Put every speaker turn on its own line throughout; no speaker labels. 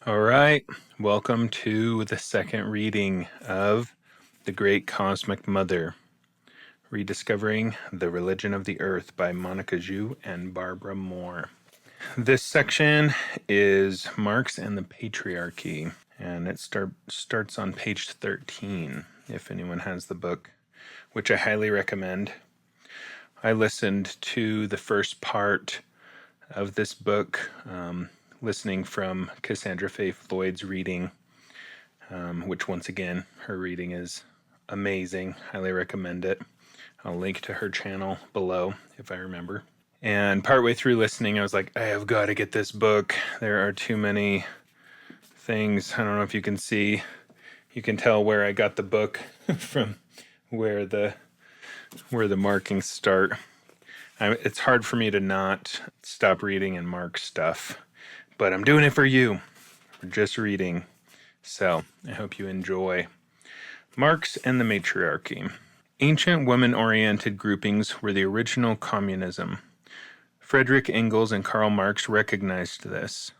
All right, welcome to the second reading of The Great Cosmic Mother, Rediscovering the Religion of the Earth by Monica Sjöö and Barbara Moore. This section is Marx and the Patriarchy, and it starts on page 13, if anyone has the book, which I highly recommend. I listened to the first part of this book, listening from Cassandra Faye Floyd's reading, which once again, her reading is amazing. Highly recommend it. I'll link to her channel below if I remember. And partway through listening, I was like, I have got to get this book. There are too many things. I don't know if you can see. You can tell where I got the book from where the markings start. It's hard for me to not stop reading and mark stuff. But I'm doing it for you. We're just reading. So I hope you enjoy. Marx and the Matriarchy. Ancient women-oriented groupings were the original communism. Friedrich Engels and Karl Marx recognized this.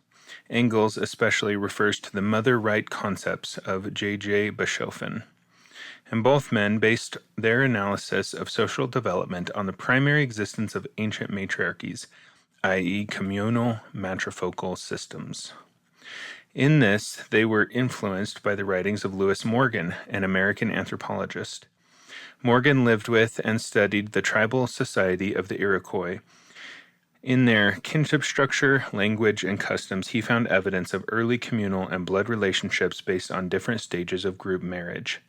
Engels especially refers to the mother right concepts of J.J. Bischoffen. And both men based their analysis of social development on the primary existence of ancient matriarchies, i.e. communal matrifocal systems. In this, they were influenced by the writings of Lewis Morgan, an American anthropologist. Morgan lived with and studied the tribal society of the Iroquois. In their kinship structure, language, and customs, he found evidence of early communal and blood relationships based on different stages of group marriage.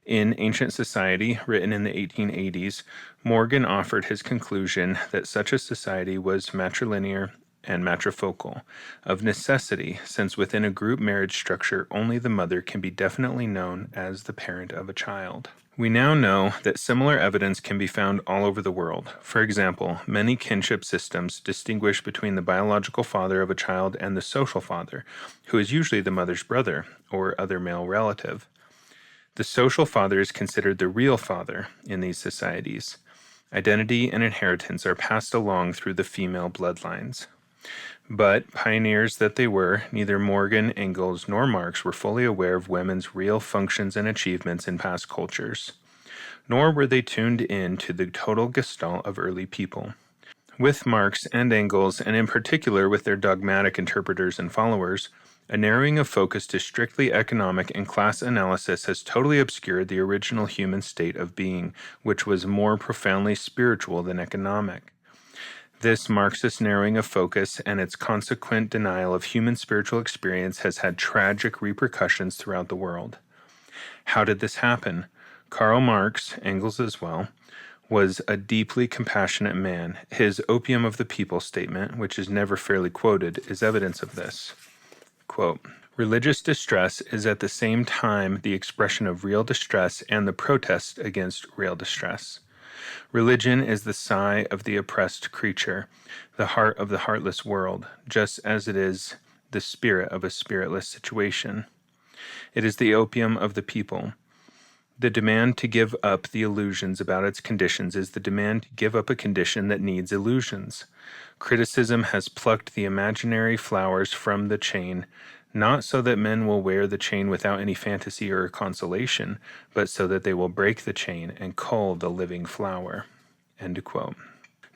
In Ancient Society, written in the 1880s, Morgan offered his conclusion that such a society was matrilinear and matrifocal, of necessity, since within a group marriage structure only the mother can be definitely known as the parent of a child. We now know that similar evidence can be found all over the world. For example, many kinship systems distinguish between the biological father of a child and the social father, who is usually the mother's brother or other male relative. The social father is considered the real father in these societies. Identity and inheritance are passed along through the female bloodlines. But, pioneers that they were, neither Morgan, Engels, nor Marx were fully aware of women's real functions and achievements in past cultures. Nor were they tuned in to the total gestalt of early people. With Marx and Engels, and in particular with their dogmatic interpreters and followers, a narrowing of focus to strictly economic and class analysis has totally obscured the original human state of being, which was more profoundly spiritual than economic. This Marxist narrowing of focus and its consequent denial of human spiritual experience has had tragic repercussions throughout the world. How did this happen? Karl Marx, Engels as well, was a deeply compassionate man. His opium of the people statement, which is never fairly quoted, is evidence of this. Quote, religious distress is at the same time the expression of real distress and the protest against real distress. Religion is the sigh of the oppressed creature, the heart of the heartless world, just as it is the spirit of a spiritless situation. It is the opium of the people. The demand to give up the illusions about its conditions is the demand to give up a condition that needs illusions. Criticism has plucked the imaginary flowers from the chain, not so that men will wear the chain without any fantasy or consolation, but so that they will break the chain and cull the living flower. End quote.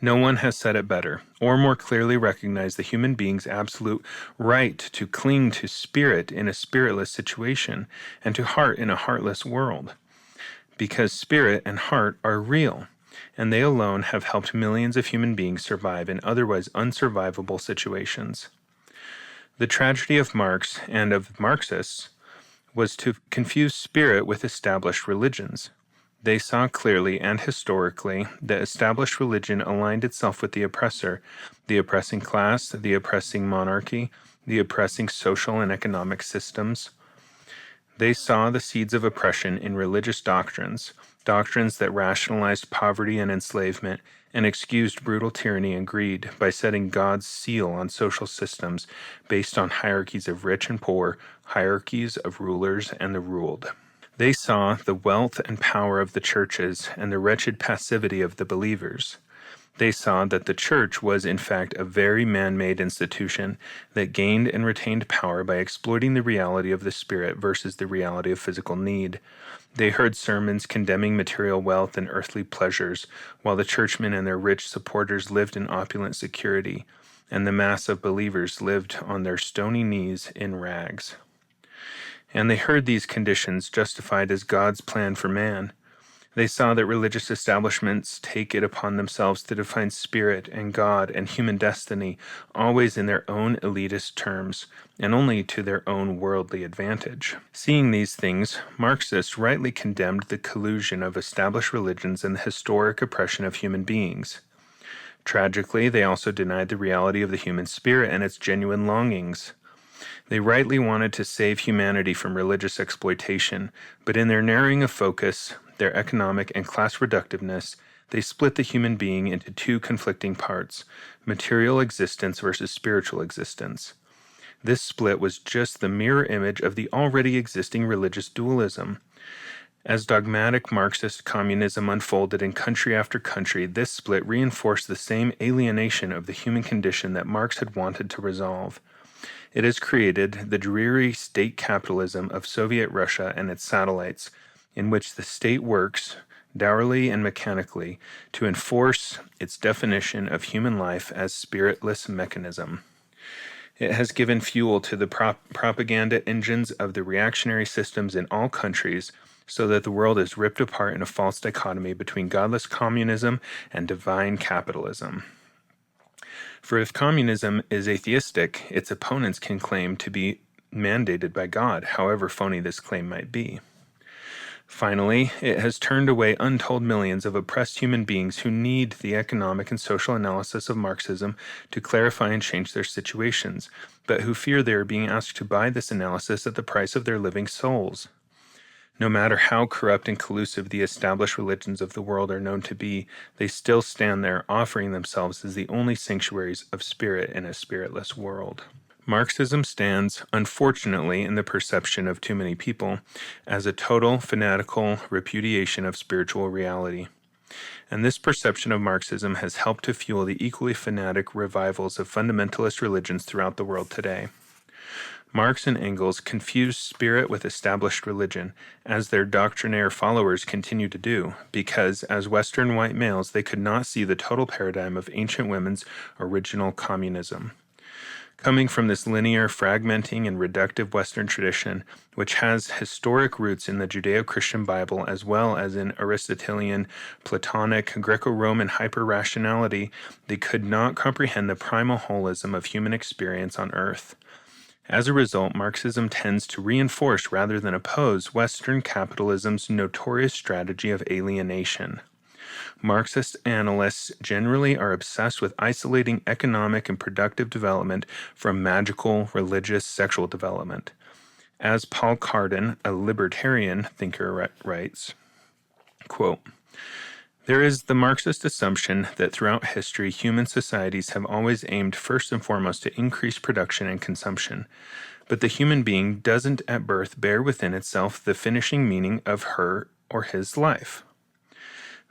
No one has said it better, or more clearly recognized the human being's absolute right to cling to spirit in a spiritless situation, and to heart in a heartless world. Because spirit and heart are real, and they alone have helped millions of human beings survive in otherwise unsurvivable situations. The tragedy of Marx and of Marxists was to confuse spirit with established religions. They saw clearly and historically that established religion aligned itself with the oppressor, the oppressing class, the oppressing monarchy, the oppressing social and economic systems. They saw the seeds of oppression in religious doctrines, doctrines that rationalized poverty and enslavement and excused brutal tyranny and greed by setting God's seal on social systems based on hierarchies of rich and poor, hierarchies of rulers and the ruled. They saw the wealth and power of the churches and the wretched passivity of the believers. They saw that the church was in fact a very man-made institution that gained and retained power by exploiting the reality of the spirit versus the reality of physical need. They heard sermons condemning material wealth and earthly pleasures, while the churchmen and their rich supporters lived in opulent security, and the mass of believers lived on their stony knees in rags. And they heard these conditions justified as God's plan for man. They saw that religious establishments take it upon themselves to define spirit and God and human destiny always in their own elitist terms and only to their own worldly advantage. Seeing these things, Marxists rightly condemned the collusion of established religions and the historic oppression of human beings. Tragically, they also denied the reality of the human spirit and its genuine longings. They rightly wanted to save humanity from religious exploitation, but in their narrowing of focus, their economic and class reductiveness, they split the human being into two conflicting parts, material existence versus spiritual existence. This split was just the mirror image of the already existing religious dualism. As dogmatic Marxist communism unfolded in country after country, this split reinforced the same alienation of the human condition that Marx had wanted to resolve. It has created the dreary state capitalism of Soviet Russia and its satellites, in which the state works, dourly and mechanically, to enforce its definition of human life as spiritless mechanism. It has given fuel to the propaganda engines of the reactionary systems in all countries, so that the world is ripped apart in a false dichotomy between godless communism and divine capitalism. For if communism is atheistic, its opponents can claim to be mandated by God, however phony this claim might be. Finally, it has turned away untold millions of oppressed human beings who need the economic and social analysis of Marxism to clarify and change their situations, but who fear they are being asked to buy this analysis at the price of their living souls. No matter how corrupt and collusive the established religions of the world are known to be, they still stand there offering themselves as the only sanctuaries of spirit in a spiritless world. Marxism stands, unfortunately, in the perception of too many people, as a total, fanatical repudiation of spiritual reality. And this perception of Marxism has helped to fuel the equally fanatic revivals of fundamentalist religions throughout the world today. Marx and Engels confused spirit with established religion, as their doctrinaire followers continue to do, because, as Western white males, they could not see the total paradigm of ancient women's original communism. Coming from this linear, fragmenting, and reductive Western tradition, which has historic roots in the Judeo-Christian Bible as well as in Aristotelian, Platonic, Greco-Roman hyper-rationality, they could not comprehend the primal holism of human experience on earth. As a result, Marxism tends to reinforce rather than oppose Western capitalism's notorious strategy of alienation. Marxist analysts generally are obsessed with isolating economic and productive development from magical, religious, sexual development. As Paul Carden, a libertarian thinker, writes, quote, "There is the Marxist assumption that throughout history, human societies have always aimed first and foremost to increase production and consumption. But the human being doesn't at birth bear within itself the finishing meaning of her or his life.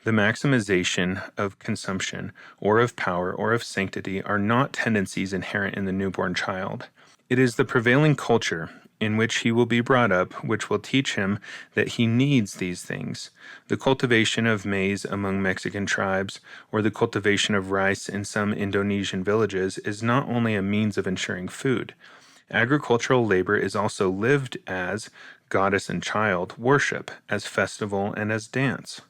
The maximization of consumption, or of power, or of sanctity are not tendencies inherent in the newborn child. It is the prevailing culture in which he will be brought up which will teach him that he needs these things. The cultivation of maize among Mexican tribes, or the cultivation of rice in some Indonesian villages, is not only a means of ensuring food. Agricultural labor is also lived as goddess and child worship, as festival, and as dance.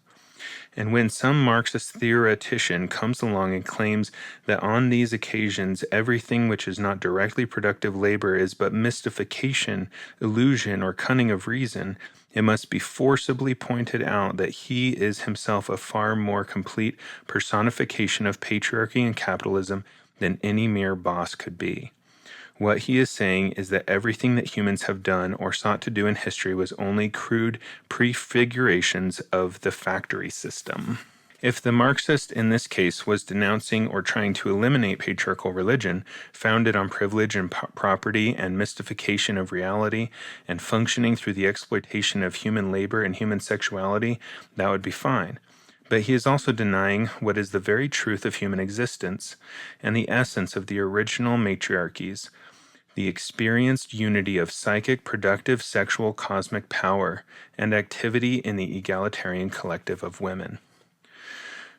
And when some Marxist theoretician comes along and claims that on these occasions everything which is not directly productive labor is but mystification, illusion, or cunning of reason, it must be forcibly pointed out that he is himself a far more complete personification of patriarchy and capitalism than any mere boss could be. What he is saying is that everything that humans have done or sought to do in history was only crude prefigurations of the factory system." If the Marxist in this case was denouncing or trying to eliminate patriarchal religion, founded on privilege and property and mystification of reality, and functioning through the exploitation of human labor and human sexuality, that would be fine. But he is also denying what is the very truth of human existence and the essence of the original matriarchies, the experienced unity of psychic, productive, sexual, cosmic power and activity in the egalitarian collective of women.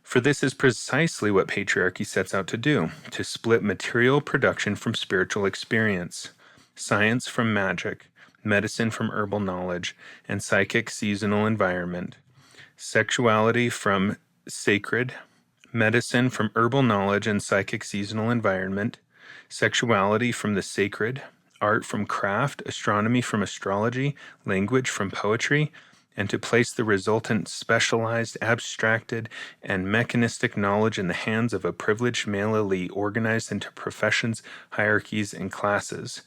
For this is precisely what patriarchy sets out to do, to split material production from spiritual experience, science from magic, medicine from herbal knowledge, and psychic seasonal environment, sexuality from sacred, medicine from herbal knowledge and psychic seasonal environment, sexuality from the sacred, art from craft, astronomy from astrology, language from poetry, and to place the resultant specialized, abstracted, and mechanistic knowledge in the hands of a privileged male elite organized into professions, hierarchies, and classes,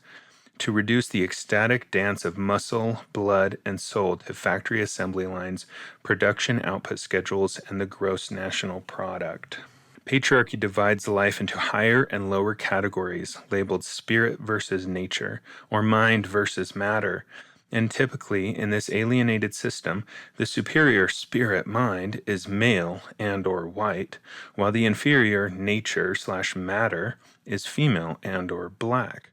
to reduce the ecstatic dance of muscle, blood, and soul to factory assembly lines, production output schedules, and the gross national product. Patriarchy divides life into higher and lower categories, labeled spirit versus nature, or mind versus matter. And typically, in this alienated system, the superior spirit mind is male and or white, while the inferior nature/matter is female and or black.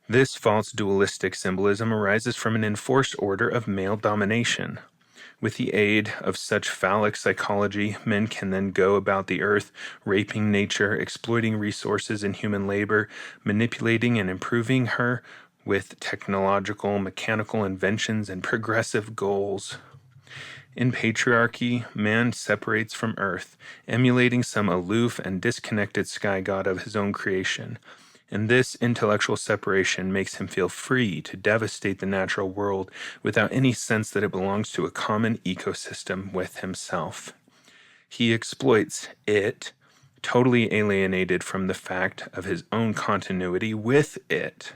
This false dualistic symbolism arises from an enforced order of male domination. With the aid of such phallic psychology, men can then go about the earth, raping nature, exploiting resources and human labor, manipulating and improving her with technological, mechanical inventions and progressive goals. In patriarchy, man separates from earth, emulating some aloof and disconnected sky god of his own creation. And this intellectual separation makes him feel free to devastate the natural world without any sense that it belongs to a common ecosystem with himself. He exploits it, totally alienated from the fact of his own continuity with it,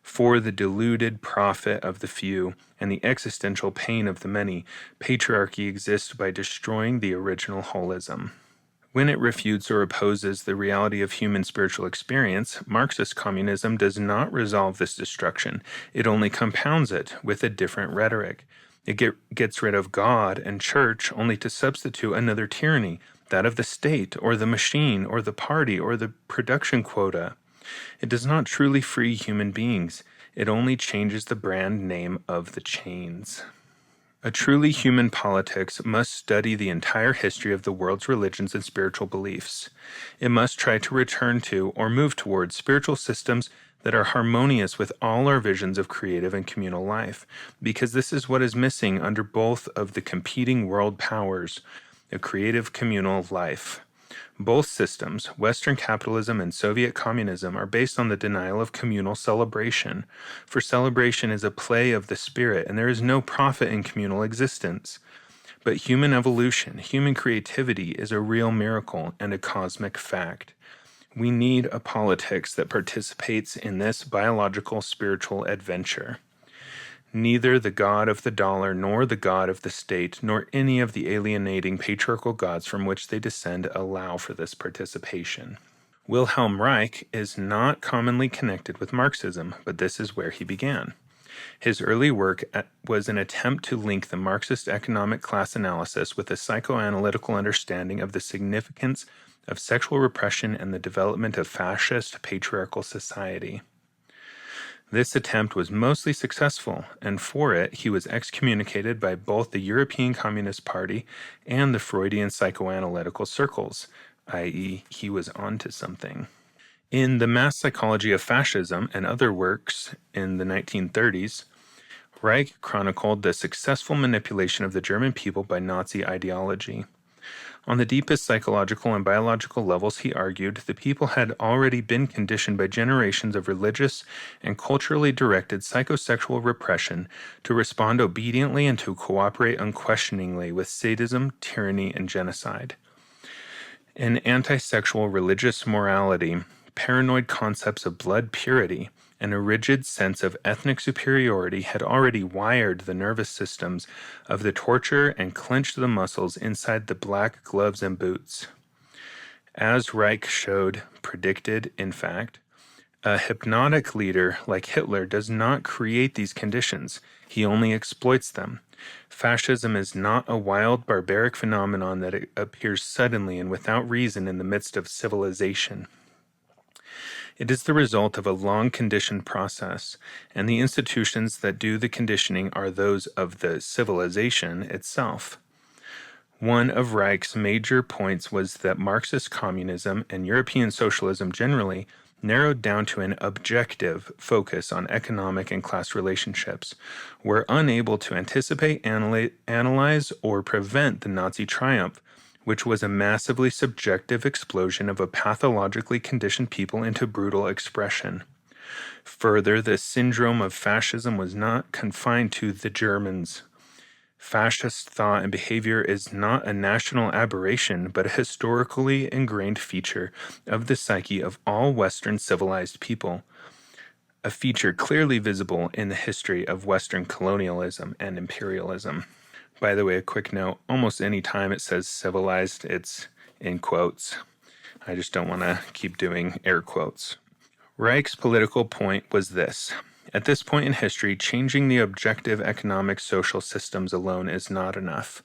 for the deluded profit of the few and the existential pain of the many. Patriarchy exists by destroying the original holism. When it refutes or opposes the reality of human spiritual experience, Marxist communism does not resolve this destruction. It only compounds it with a different rhetoric. It gets rid of God and church only to substitute another tyranny, that of the state or the machine or the party or the production quota. It does not truly free human beings. It only changes the brand name of the chains. A truly human politics must study the entire history of the world's religions and spiritual beliefs. It must try to return to or move towards spiritual systems that are harmonious with all our visions of creative and communal life, because this is what is missing under both of the competing world powers, a creative communal life. Both systems, Western capitalism and Soviet communism, are based on the denial of communal celebration. For celebration is a play of the spirit, and there is no profit in communal existence. But human evolution, human creativity, is a real miracle and a cosmic fact. We need a politics that participates in this biological spiritual adventure. Neither the god of the dollar, nor the god of the state, nor any of the alienating patriarchal gods from which they descend allow for this participation. Wilhelm Reich is not commonly connected with Marxism, but this is where he began. His early work was an attempt to link the Marxist economic class analysis with a psychoanalytical understanding of the significance of sexual repression and the development of fascist patriarchal society. This attempt was mostly successful, and for it he was excommunicated by both the European Communist Party and the Freudian psychoanalytical circles, i.e., he was onto something. In The Mass Psychology of Fascism and other works in the 1930s, Reich chronicled the successful manipulation of the German people by Nazi ideology. On the deepest psychological and biological levels, he argued, the people had already been conditioned by generations of religious and culturally directed psychosexual repression to respond obediently and to cooperate unquestioningly with sadism, tyranny, and genocide. An anti-sexual religious morality, paranoid concepts of blood purity, and a rigid sense of ethnic superiority had already wired the nervous systems of the torturer and clenched the muscles inside the black gloves and boots. As Reich predicted, in fact, A hypnotic leader like Hitler does not create these conditions, he only exploits them. Fascism is not a wild, barbaric phenomenon that appears suddenly and without reason in the midst of civilization. It is the result of a long conditioned process, and the institutions that do the conditioning are those of the civilization itself. One of Reich's major points was that Marxist communism and European socialism generally narrowed down to an objective focus on economic and class relationships, were unable to anticipate, analyze, or prevent the Nazi triumph, which was a massively subjective explosion of a pathologically conditioned people into brutal expression. Further, the syndrome of fascism was not confined to the Germans. Fascist thought and behavior is not a national aberration, but a historically ingrained feature of the psyche of all Western civilized people, a feature clearly visible in the history of Western colonialism and imperialism. By the way, a quick note, almost any time it says civilized, it's in quotes. I just don't want to keep doing air quotes. Reich's political point was this. At this point in history, changing the objective economic social systems alone is not enough.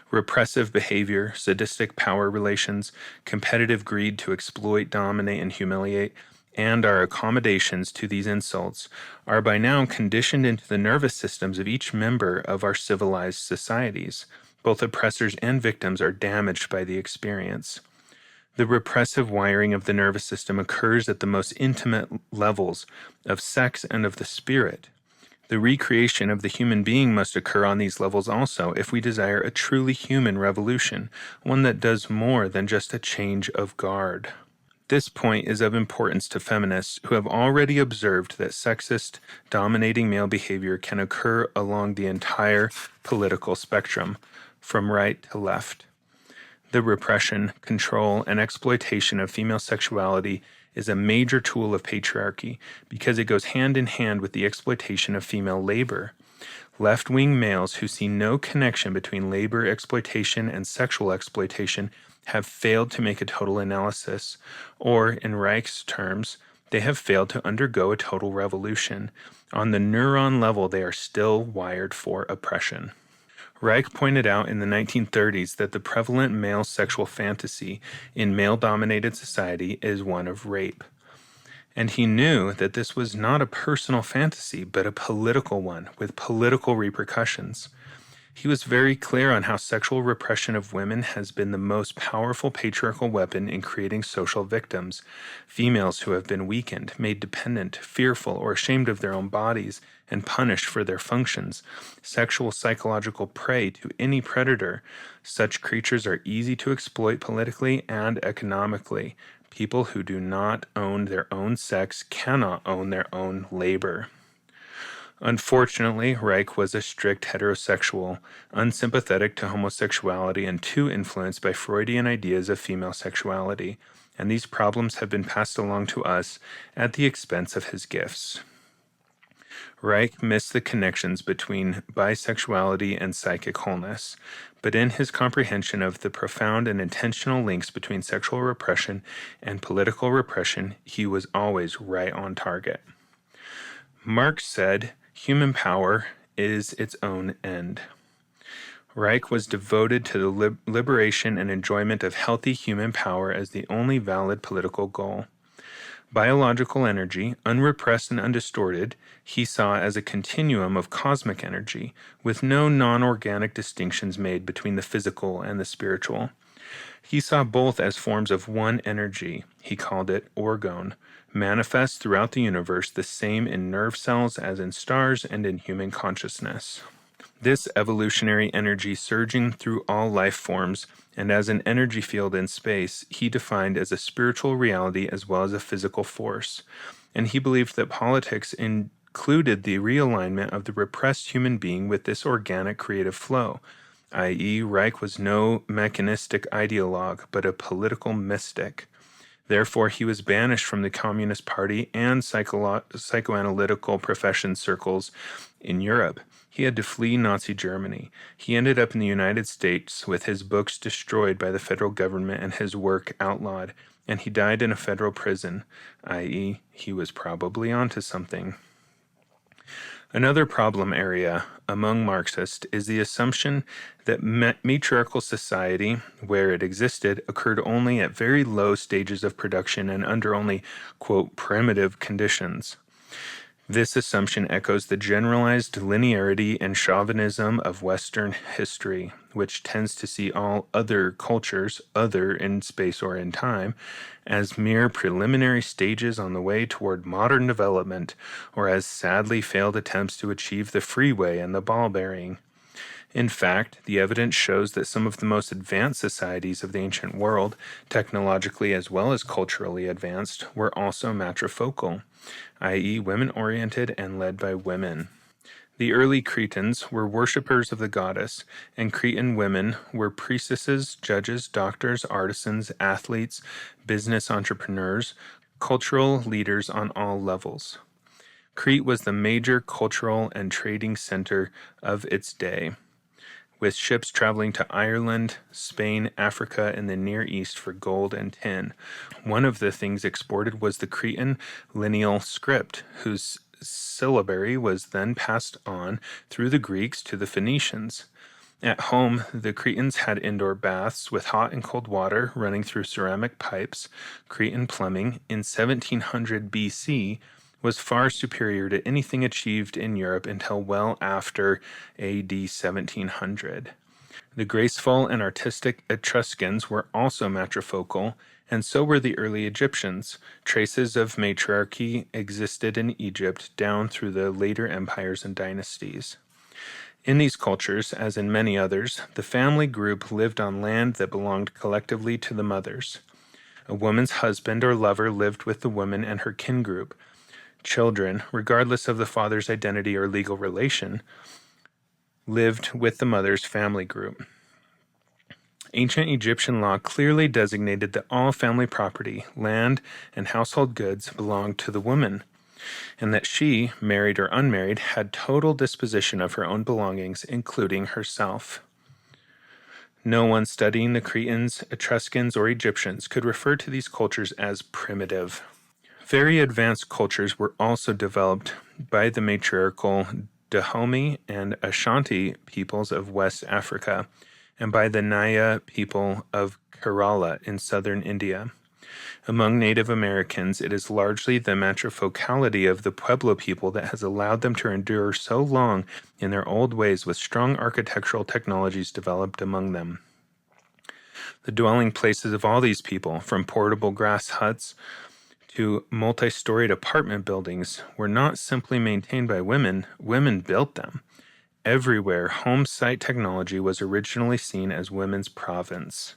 Repressive behavior, sadistic power relations, competitive greed to exploit, dominate, and humiliate, and our accommodations to these insults are by now conditioned into the nervous systems of each member of our civilized societies. Both oppressors and victims are damaged by the experience. The repressive wiring of the nervous system occurs at the most intimate levels of sex and of the spirit. The recreation of the human being must occur on these levels also if we desire a truly human revolution, one that does more than just a change of guard. This point is of importance to feminists who have already observed that sexist, dominating male behavior can occur along the entire political spectrum, from right to left. The repression, control, and exploitation of female sexuality is a major tool of patriarchy because it goes hand in hand with the exploitation of female labor. Left-wing males who see no connection between labor exploitation and sexual exploitation have failed to make a total analysis, or, in Reich's terms, they have failed to undergo a total revolution. On the neuron level, they are still wired for oppression. Reich pointed out in the 1930s that the prevalent male sexual fantasy in male-dominated society is one of rape. And he knew that this was not a personal fantasy, but a political one with political repercussions. He was very clear on how sexual repression of women has been the most powerful patriarchal weapon in creating social victims, females who have been weakened, made dependent, fearful, or ashamed of their own bodies, and punished for their functions, sexual psychological prey to any predator. Such creatures are easy to exploit politically and economically. People who do not own their own sex cannot own their own labor. Unfortunately, Reich was a strict heterosexual, unsympathetic to homosexuality, and too influenced by Freudian ideas of female sexuality, and these problems have been passed along to us at the expense of his gifts. Reich missed the connections between bisexuality and psychic wholeness, but in his comprehension of the profound and intentional links between sexual repression and political repression, he was always right on target. Marx said, "Human power is its own end." Reich was devoted to the liberation and enjoyment of healthy human power as the only valid political goal. Biological energy, unrepressed and undistorted, he saw as a continuum of cosmic energy, with no non-organic distinctions made between the physical and the spiritual. He saw both as forms of one energy, he called it orgone, manifest throughout the universe, the same in nerve cells as in stars and in human consciousness. This evolutionary energy surging through all life forms and as an energy field in space, he defined as a spiritual reality as well as a physical force. And he believed that politics included the realignment of the repressed human being with this organic creative flow, i.e., Reich was no mechanistic ideologue, but a political mystic. Therefore, he was banished from the Communist Party and psychoanalytical profession circles in Europe. He had to flee Nazi Germany. He ended up in the United States with his books destroyed by the federal government and his work outlawed. and he died in a federal prison, i.e., he was probably onto something. Another problem area among Marxists is the assumption that matriarchal society, where it existed, occurred only at very low stages of production and under only, quote, primitive conditions. This assumption echoes the generalized linearity and chauvinism of Western history, which tends to see all other cultures, other in space or in time, as mere preliminary stages on the way toward modern development, or as sadly failed attempts to achieve the freeway and the ball bearing. In fact, the evidence shows that some of the most advanced societies of the ancient world, technologically as well as culturally advanced, were also matrifocal, i.e., women-oriented and led by women. The early Cretans were worshippers of the goddess, and Cretan women were priestesses, judges, doctors, artisans, athletes, business entrepreneurs, cultural leaders on all levels. Crete was the major cultural and trading center of its day, with ships traveling to Ireland, Spain, Africa, and the Near East for gold and tin. One of the things exported was the Cretan lineal script, whose syllabary was then passed on through the Greeks to the Phoenicians. At home, the Cretans had indoor baths with hot and cold water running through ceramic pipes. Cretan plumbing in 1700 BC was far superior to anything achieved in Europe until well after AD 1700. The graceful and artistic Etruscans were also matrifocal, and so were the early Egyptians. Traces of matriarchy existed in Egypt down through the later empires and dynasties. In these cultures, as in many others, the family group lived on land that belonged collectively to the mothers. A woman's husband or lover lived with the woman and her kin group. Children, regardless of the father's identity or legal relation, lived with the mother's family group. Ancient Egyptian law clearly designated that all family property, land, and household goods belonged to the woman, and that she, married or unmarried, had total disposition of her own belongings, including herself. No one studying the Cretans, Etruscans, or Egyptians could refer to these cultures as primitive. Very advanced cultures were also developed by the matriarchal Dahomey and Ashanti peoples of West Africa, and by the Naya people of Kerala in southern India. Among Native Americans, it is largely the matrifocality of the Pueblo people that has allowed them to endure so long in their old ways with strong architectural technologies developed among them. The dwelling places of all these people, from portable grass huts to multi-storied apartment buildings, were not simply maintained by women. Women built them. Everywhere, home site technology was originally seen as women's province.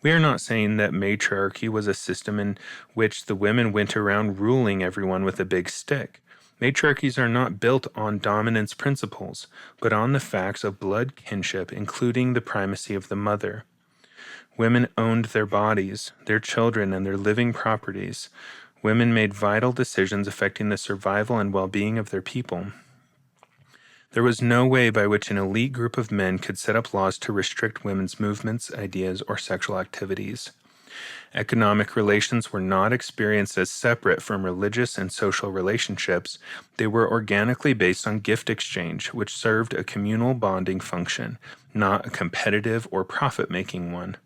We are not saying that matriarchy was a system in which the women went around ruling everyone with a big stick. Matriarchies are not built on dominance principles, but on the facts of blood kinship, including the primacy of the mother. Women owned their bodies, their children, and their living properties. Women made vital decisions affecting the survival and well-being of their people. There was no way by which an elite group of men could set up laws to restrict women's movements, ideas, or sexual activities. Economic relations were not experienced as separate from religious and social relationships. They were organically based on gift exchange, which served a communal bonding function, not a competitive or profit-making one.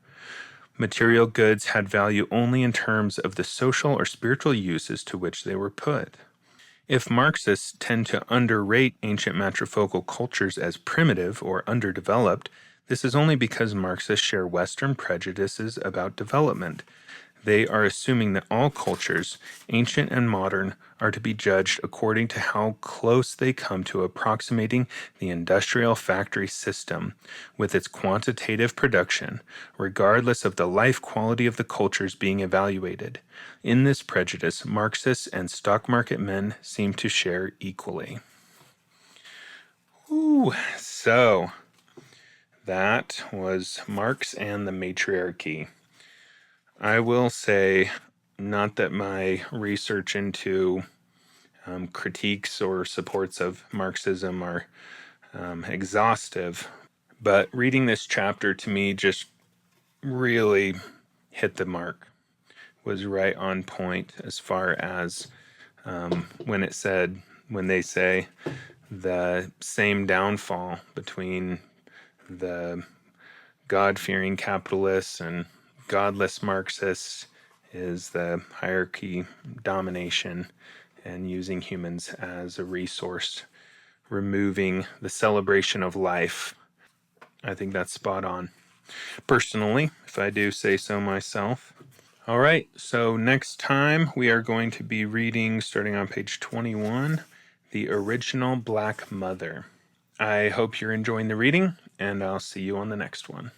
Material goods had value only in terms of the social or spiritual uses to which they were put. If Marxists tend to underrate ancient matrifocal cultures as primitive or underdeveloped, this is only because Marxists share Western prejudices about development. They are assuming that all cultures, ancient and modern, are to be judged according to how close they come to approximating the industrial factory system with its quantitative production, regardless of the life quality of the cultures being evaluated. In this prejudice, Marxists and stock market men seem to share equally. So that was Marx and the Matriarchy. I will say, not that my research into critiques or supports of Marxism are exhaustive, but reading this chapter to me just really hit the mark. was right on point as far as when they say the same downfall between the God-fearing capitalists and godless Marxists is the hierarchy domination and using humans as a resource, removing the celebration of life. I think that's spot on. Personally, if I do say so myself. All right, so next time we are going to be reading, starting on page 21, The Original Black Mother. I hope you're enjoying the reading, and I'll see you on the next one.